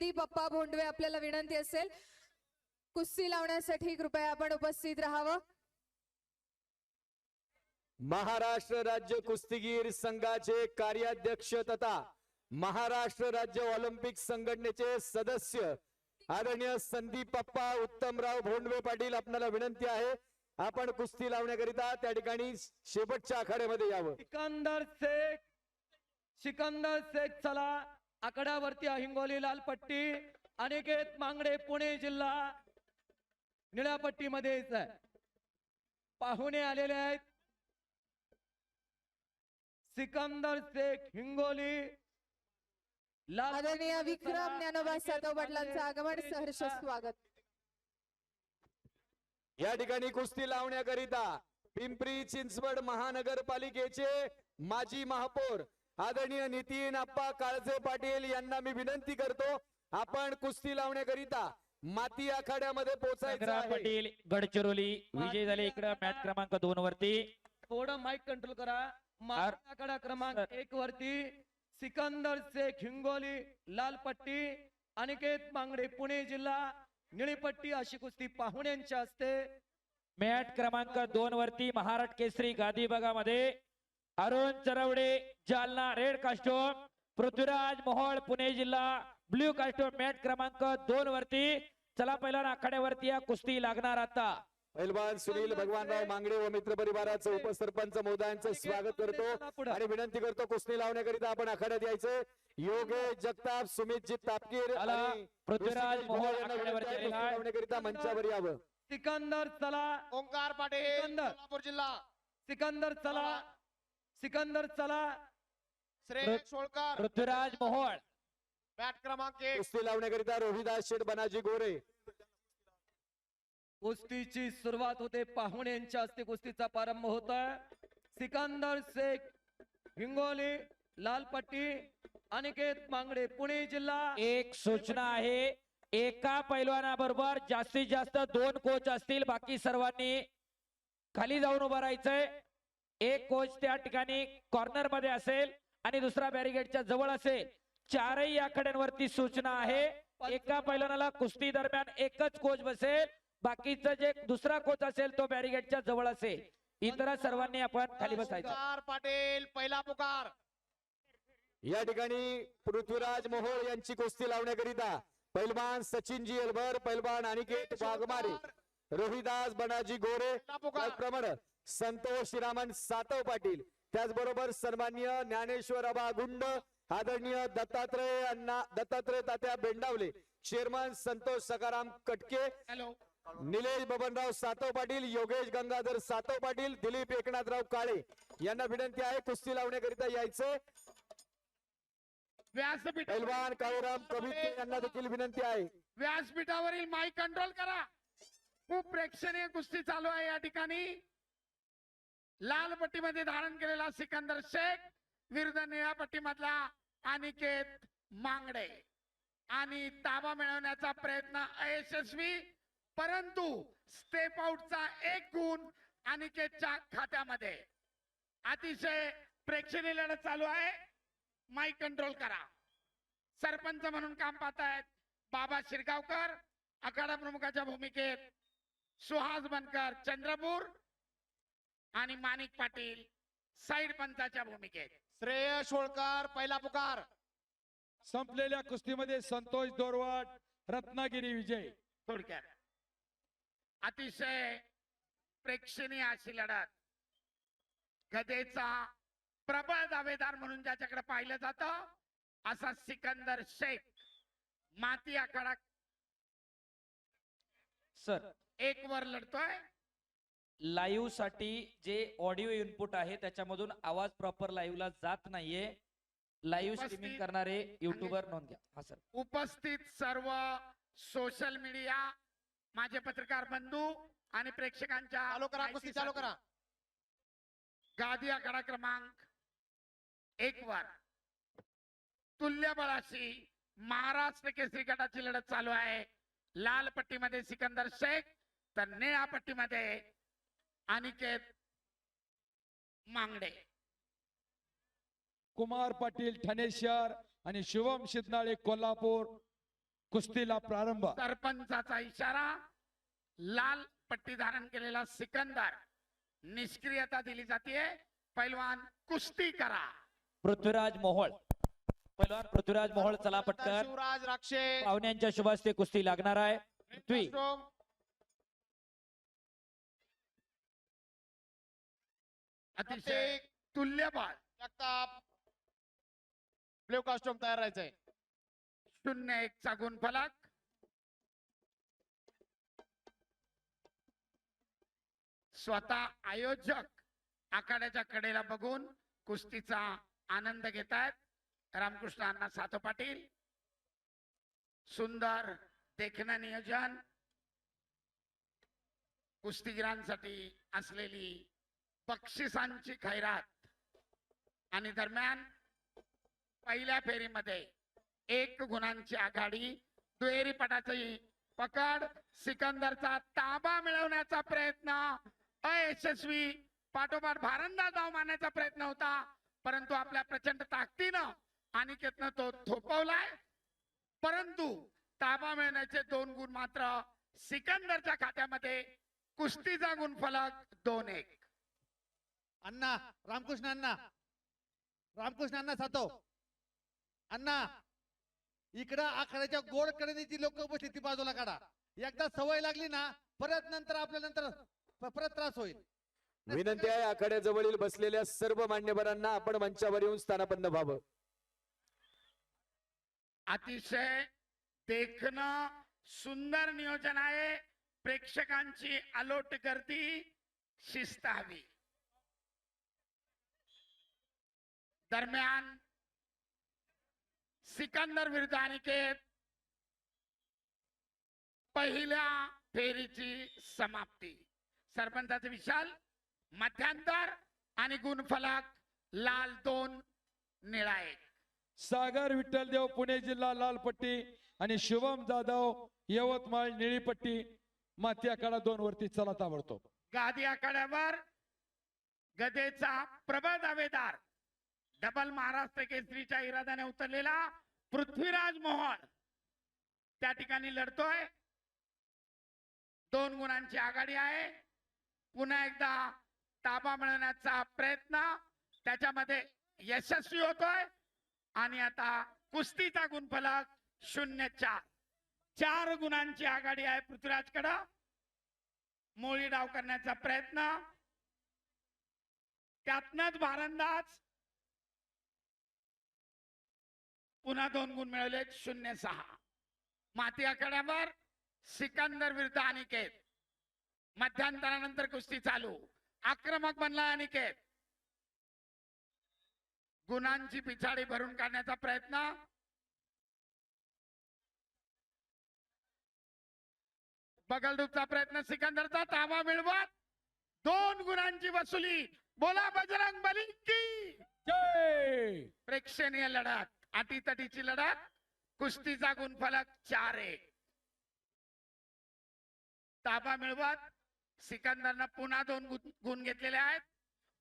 संदीप अप्पा भोंडवे आपल्याला विनंती असेल कुस्ती लावण्यासाठी कृपया आपण उपस्थित राहावं। महाराष्ट्र राज्य कुस्तीगीर संघाचे कार्याध्यक्ष तथा महाराष्ट्र राज्य ऑलिम्पिक संघटनेचे सदस्य आदरणीय संदीप अप्पा उत्तमराव भोंडवे पाटील आपल्याला विनंती आहे आपण कुस्ती लावण्याकरिता त्या ठिकाणी शेवटच्या आखाड्यामध्ये यावं। सिकंदर शेख चला आकड्यावरती हिंगोली लाल पट्टी, अनिकेत मांगडे पुणे जिल्हा निळ्या पट्टीमध्ये पाहुणे आलेले आहेत। सिकंदर शेख हिंगोली लाल आदरणीय विक्रम ज्ञानोबा सातव पाटलांचं आगमन सहर्ष स्वागत। या ठिकाणी कुस्ती लावण्याकरिता पिंपरी चिंचवड महानगरपालिकेचे माजी महापौर आदरणीय नितीन अप्पा काळजे पाटील यांना मी विनंती करतो आपण कुस्ती लावण्याकरिता माती आखाड्यामध्ये पोहोचायचं आहे। पाटील गडचिरोली विजय झाले इकडे मॅच क्रमांक 2 वरती थोडं माईक कंट्रोल करा। आखाडा क्रमांक 1 वरती सिकंदर शेख हिंगोली लाल पट्टी, अनिकेत मांगडे पुणे जिल्हा निळी पट्टी अशी कुस्ती पाहुण्यांच्या हस्ते। मॅच क्रमांक 2 वरती महाराष्ट्र केसरी गादी विभागामध्ये अरुण चरवडे जालना रेड कास्टोम, पृथ्वीराज मोहोळ पुणे जिल्हा ब्ल्यू कास्टोम। मॅच क्रमांक 2 वरती चला पहिला आखाड्यावरती या कुस्ती लागणार आता। पैलवान सुनील भगवानराव मांगडे व मित्र परिवाराचं उपसरपंच महोदयांचं स्वागत करतो आणि विनंती करतो कुस्ती लावण्याकरिता आपण आखाड्यात यायचं। योगेश जगताप, सुमितजी तापकीर आणि पृथ्वीराज मोहोळ आखाड्यावरती कुस्ती लावण्याकरिता मंचावर यावं। सिकंदर चला, ओंकार पाटील सोलापूर जिल्हा, सिकंदर चला, सिकंदर चला, श्रेयस सोळकर पृथ्वीराज मोहोळ। बॅट क्रमांक 1 कुस्ती लावण्याकरिता रोहिदास शेठ बनाजी गोरे। कुस्तीची सुरुवात होते पाहुण्यांच्या हस्ते कुस्तीचा प्रारंभ होतोय। सिकंदर शेख हिंगोली लाल पट्टी, अनिकेत मांगडे पुणे जिल्हा। एक सूचना आहे एका पैलवानाबरोबर जास्तीत जास्त 2 कोच असतील, बाकी सर्वांनी खाली जाऊन उभं राहायचंय। एक कोच त्या ठिकाणी कॉर्नर मध्ये असेल आणि दुसरा बॅरिगेडच्या जवळ असेल। चारही आखाड्यांवरती सूचना आहे एका पैलवानाला कुस्ती दरम्यान एकच कोच बसेल, बाकीचं जे दुसरा कोच असेल तो बॅरिगेडच्या जवळ असेल। इतर सर्वांनी आपण खाली बसायचं। ओंकार पाटील पहिला पुकार। या ठिकाणी पृथ्वीराज मोहोळ यांची कुस्ती लावण्याकरिता पैलवान सचिनजी अलभर, पैलवान अनिकेत वाघमारे, रोहिदास बनाजी गोरे, त्याचप्रमाणे संतोष श्रीरामन सातव पाटील, त्याचबरोबर सन्माननीय ज्ञानेश्वर अबा गुंड, आदरणीय दत्तात्रय तात्या बेंडावले, चेअरमन संतोष सकाराम कटके, निलेश बबनराव सातव पाटील, योगेश गंगाधर सातव पाटील, दिलीप एकनाथराव काळे यांना विनंती आहे कुस्ती लावण्याकरिता यायचे। व्यासपीठ पैलवान काळूराम कविते यांना देखील विनंती आहे। व्यासपीठावरील माईक कंट्रोल करा। खूप प्रेक्षणीय कुस्ती चालू आहे या ठिकाणी। लाल पट्टीमध्ये धारण केलेला सिकंदर शेख विरुद्ध निळ्या पट्टीमधला अनिकेत मांगडे आणि ताबा मिळवण्याचा प्रयत्न अयशस्वी, परंतु स्टेप आउटचा 1 गुण अनिकेतच्या खात्यामध्ये। अतिशय प्रेक्षणीय लढत चालू आहे। माईक कंट्रोल करा। सरपंच म्हणून काम पाहतायत बाबा शिरगावकर, आखाडा प्रमुखाच्या भूमिकेत सुहास बनकर चंद्रपूर आणि माणिक पाटील साईड पंचाच्या भूमिकेत। श्रेयस सोळकर पहिला पुकार। संपलेल्या कुस्तीमध्ये संतोष दोरवाड रत्नागिरी विजय। थोडक्यात अतिशय प्रेक्षणीय अशी लढत। गदेचा प्रबळ दावेदार म्हणून ज्याच्याकडे पाहिलं जातं असा सिकंदर शेख माती आखाडा सर 1 वर लढतोय। लाईव्ह साठी जे ऑडिओ इनपुट आहे त्याच्यामधून आवाज प्रॉपर लाईव्हला जात नाहीये। लाईव्ह स्ट्रीमिंग करणारे युट्यूबर नोंद घ्या। हा सर। उपस्थित सर्व सोशल मीडिया माझे पत्रकार बंधू आणि प्रेक्षकांच्या कुस्ती चालू करा। गादी आखाडा क्रमांक 1 वर तुल्यबळाशी महाराष्ट्र केसरी गटाची लढत चालू आहे। लाल पट्टीमध्ये सिकंदर शेख तर निळ्या पट्टीमध्ये अनिकेत मांगडे। कुमार पाटील ठाणे शहर आणि शिवम शिंदे कोल्हापूर कुस्तीला प्रारंभ. सरपंचाचा इशारा. लाल पट्टी धारण केलेला सिकंदर. निष्क्रियता दिली जाते. पैलवान कुस्ती करा. पृथ्वीराज मोहोळ पैलवान पृथ्वीराज मोहोळ चला पटकन. शिवराज राक्षे पाहुण्यांच्या शुभ हस्ते कुस्ती लागणार आहे. पृथ्वी अतिशय तुल्यबळ. जगताप ब्ल्यू कॉस्ट्युम तयार राहायचंय. 0-1 चा गुणफलक. स्वतः आयोजक आखाड्याच्या कडेला बघून कुस्तीचा आनंद घेत आहेत. रामकृष्ण अण्णा सातो पाटील. सुंदर देखणं नियोजन. कुस्तीगिरांसाठी असलेली बक्षिसांची खैरात. आणि दरम्यान पहिल्या फेरीमध्ये 1 गुणांची आघाडी. दुहेरी पटाची पकड. सिकंदरचा ताबा मिळवण्याचा प्रयत्न अयशस्वी. पाठोपाठ भारंदाज धाव मारण्याचा प्रयत्न होता, परंतु आपल्या प्रचंड ताकदीनं अनिकेतनं तो थोपवलाय. परंतु ताबा मिळवण्याचे 2 गुण मात्र सिकंदरच्या खात्यामध्ये. कुस्तीचा गुणफलक 2-1. अण्णा रामकृष्ण अण्णा रामकृष्ण अण्णा सातो अण्णा इकडं आखाड्याच्या गोड कडेची लोक बसली ती बाजूला काढा. एकदा सवय लागली ना परत नंतर आपल्या नंतर परत त्रास होईल. विनंती आहे आखाड्याजवळील बसलेल्या सर्व मान्यवरांना आपण मंचावर येऊन स्थानापन्न व्हावं. अतिशय देखणं सुंदर नियोजन आहे. प्रेक्षकांची अलोट गर्दी. शिस्त हवी. दरम्यान सिकंदर विरुद्ध अनिकेत. पहिल्या फेरीची समाप्ती. सरपंचाचे विशाल. मध्यांतर आणि गुणफलक लाल 2 निळा 1. सागर विठ्ठलदेव पुणे जिल्हा लाल पट्टी आणि शुभम जाधव यवतमाळ निळी पट्टी. माती आखाडा 2 वरती चला ताबडतोब. गादी आखाड्यावर गदेचा प्रबळ दावेदार. डबल महाराष्ट्र केसरीच्या इराद्याने उतरलेला पृथ्वीराज मोहोळ त्या ठिकाणी लढतोय. 2 गुणांची आघाडी आहे. पुन्हा एकदा ताबा मिळवण्याचा प्रयत्न त्याच्यामध्ये यशस्वी होतोय. आणि आता कुस्तीचा गुणफलक 0-4. 4 गुणांची आघाडी आहे पृथ्वीराजकडं. मोळी डाव करण्याचा प्रयत्न. त्यातनच भारंदाज. पुन्हा 2 गुण मिळवले. 0-6. माती आखाड्यावर सिकंदर विरुद्ध अनिकेत. मध्यांतरानंतर कुस्ती चालू. आक्रमक बनला अनिकेत. गुणांची पिछाडी भरून काढण्याचा प्रयत्न. बगलडूबचा प्रयत्न. सिकंदरचा ताबा मिळवत 2 गुणांची वसुली. बोला बजरंग बली की जय. प्रेक्षणीय लढत. अटीतटीची लढत. कुस्तीचा गुणफलक 4-1. ताबा मिळवत सिकंदरनं पुन्हा 2 गुण घेतलेले आहेत.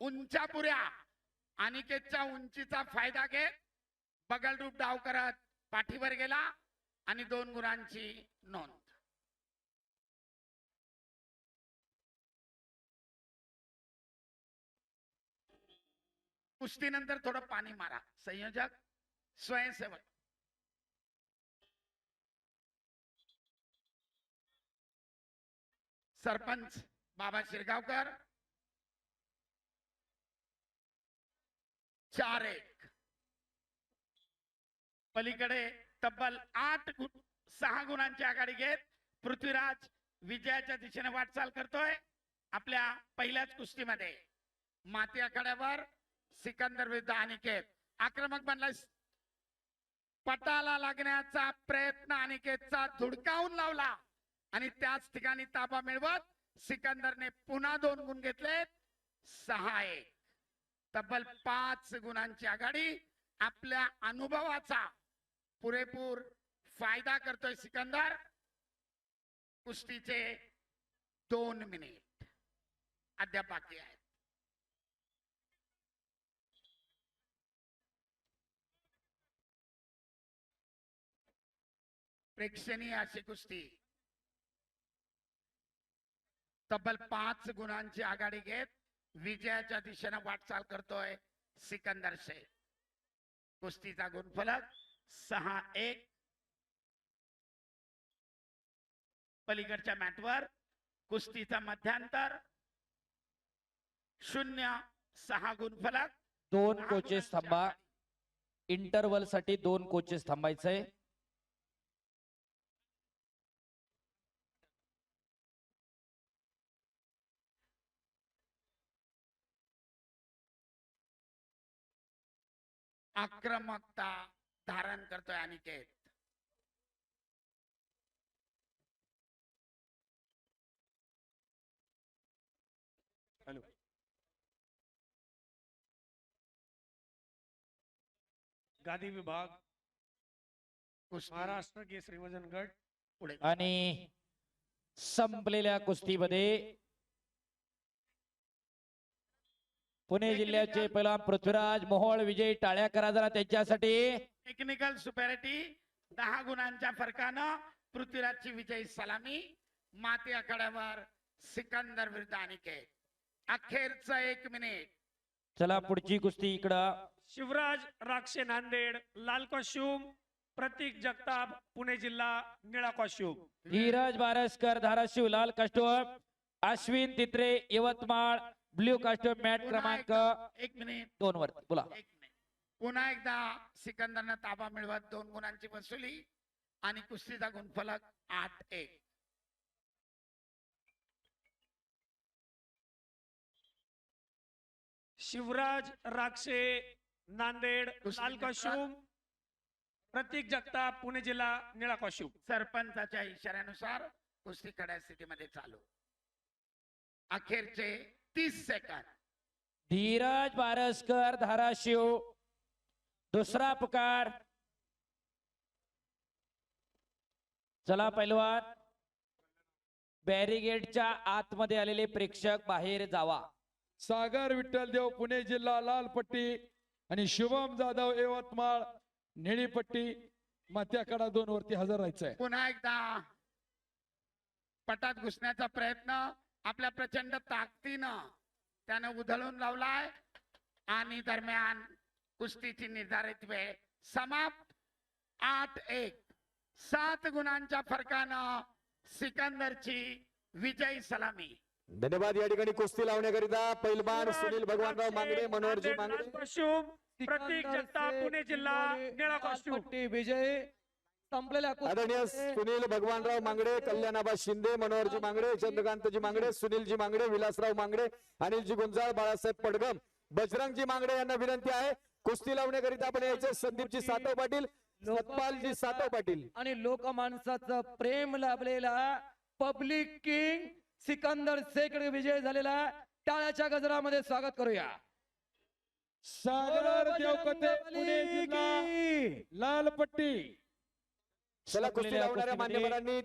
उंचापुऱ्या अनिकेतच्या उंचीचा फायदा घेत बगलरूप डाव करत पाठीवर गेला आणि 2 गुणांची नोंद. कुस्तीनंतर थोडं पाणी मारा. संयोजक स्वयंसेवक. सरपंच बाबा शिरगावकर. 4-1. पलीकडे तब्बल 6 गुणांची आघाडी घेत पृथ्वीराज विजयाच्या दिशेने वाटचाल करतोय. आपल्या पहिल्याच कुस्तीमध्ये माती आखाड्यावर सिकंदर विरुद्ध अनिकेत. आक्रमक बनला. पटाला लागण्याचा प्रयत्न अनिकेतचा धुडकावून लावला आणि त्याच ठिकाणी ताबा मिळवत सिकंदरने पुन्हा 2 गुण घेतले. 6-1. तब्बल 5 गुणांची आघाडी. आपल्या अनुभवाचा पुरेपूर फायदा करतोय सिकंदर. कुस्तीचे 2 मिनिट अद्याप बाकी आहेत. प्रेक्षणीय अशी कुस्ती तब्बल 5 गुणांची आघाडी घेत विजयाच्या दिशेने वाटचाल करतोय सिकंदर शेख. कुस्तीचा गुणफलक 6-1. पलीकडच्या मॅटवर कुस्तीचा मध्यांतर 0-6 गुणफलक. 2 कोचेस थांबा. इंटरव्हल साठी 2 कोचेस थांबायचंय. आक्रमकता धारण करतोय अनिकेत. गादी विभाग कुस्ती महाराष्ट्र केसरी वजन गट पुढे आणि संपलेल्या कुस्तीमध्ये पुणे जिल्ह्याचे पहिलवान पृथ्वीराज मोहोळ विजयी. टाळ्या करा जरा त्यांच्यासाठी. टेक्निकल सुपॅरिटी 10 गुणांच्या फरकानं पृथ्वीराजची विजयी सलामी. माती आखाड्यावर सिकंदर विरुद्ध अनिकेत. अखेरचं 1 मिनिट. चला पुढची कुस्ती इकडं. शिवराज राक्षे नांदेड लाल कॉस्ट्यूम, प्रतीक जगताप पुणे जिल्हा निळा कॉस्ट्यूम. धीरज बारसकर धाराशिव लाल costume, Ashwin Titre Yavatmal blue costume. Mat क्रमांक 1 मिनिट 2 वर बोला. 1 मिनिट. पुन्हा एकदा सिकंदरनं ताबा मिळवत 2 गुणांची वसुली आणि कुस्तीचा गुणफलक 8-1. शिवराज राक्षे नांदेड लाल कॉस्ट्यूम, प्रतीक जगताप पुणे जिल्हा निळा कॉस्ट्यूम. सरपंचाच्या इशाऱ्यानुसार कुस्ती खड्या स्थितीमध्ये चालू. अखेरचे 30 सेकंद. धीरज बारसकर धाराशिव. दुसरा पुकार. चला पैलवान, बॅरिगेडच्या आतमध्ये आलेले प्रेक्षक बाहेर जावा. सागर विठ्ठल देव पुणे जिल्हा लाल पट्टी आणि शुभम जाधव यवतमाळ निळी पट्टी. माथ्याकडा 2 वरती हजर राहायचंय. पुन्हा एकदा पटात घुसण्याचा प्रयत्न आपल्या प्रचंड ताकदीनं त्यानं उधळून लावलाय आणि दरम्यान कुस्तीची निर्धारित वेळ समाप्त. 8-1. 7 गुणांच्या फरकानं सिकंदरची विजयी सलामी. धन्यवाद. या ठिकाणी कुस्ती लावण्याकरिता पैलवान सुनील भगवानराव मांगडे, मनोहरजी नांदेड मांगडे. लाल कॉस्ट्यूम, प्रतीक जगताप पुणे जिल्हा निळा कॉस्ट्यूम. पट्टी विजयी. संपलेल्या आदरणीय कुस्तीमध्ये सुनील भगवानराव मांगडे, कल्याणाबा शिंदे, मनोहरजी मांगडे, चंद्रकांतजी मांगडे, सुनीलजी मांगडे, विलासराव मांगडे, अनिलजी गुंजाळ, बाळासाहेब पडगम, बजरंगजी मांगडे यांना विनंती आहे कुस्ती लावण्याकरिता आपण यायचे. संदीपजी सातव पाटील, सतपालजी सातव पाटील. आणि लोक माणसाचं प्रेम लाभलेला पब्लिक किंग सिकंदर शेख विजय झालेला. टाळ्याच्या गजरामध्ये स्वागत करूया. सागर देवकते पुणे जिल्हा लाल पट्टी. चला कुस्ती लावणाऱ्या मान्यवरांनी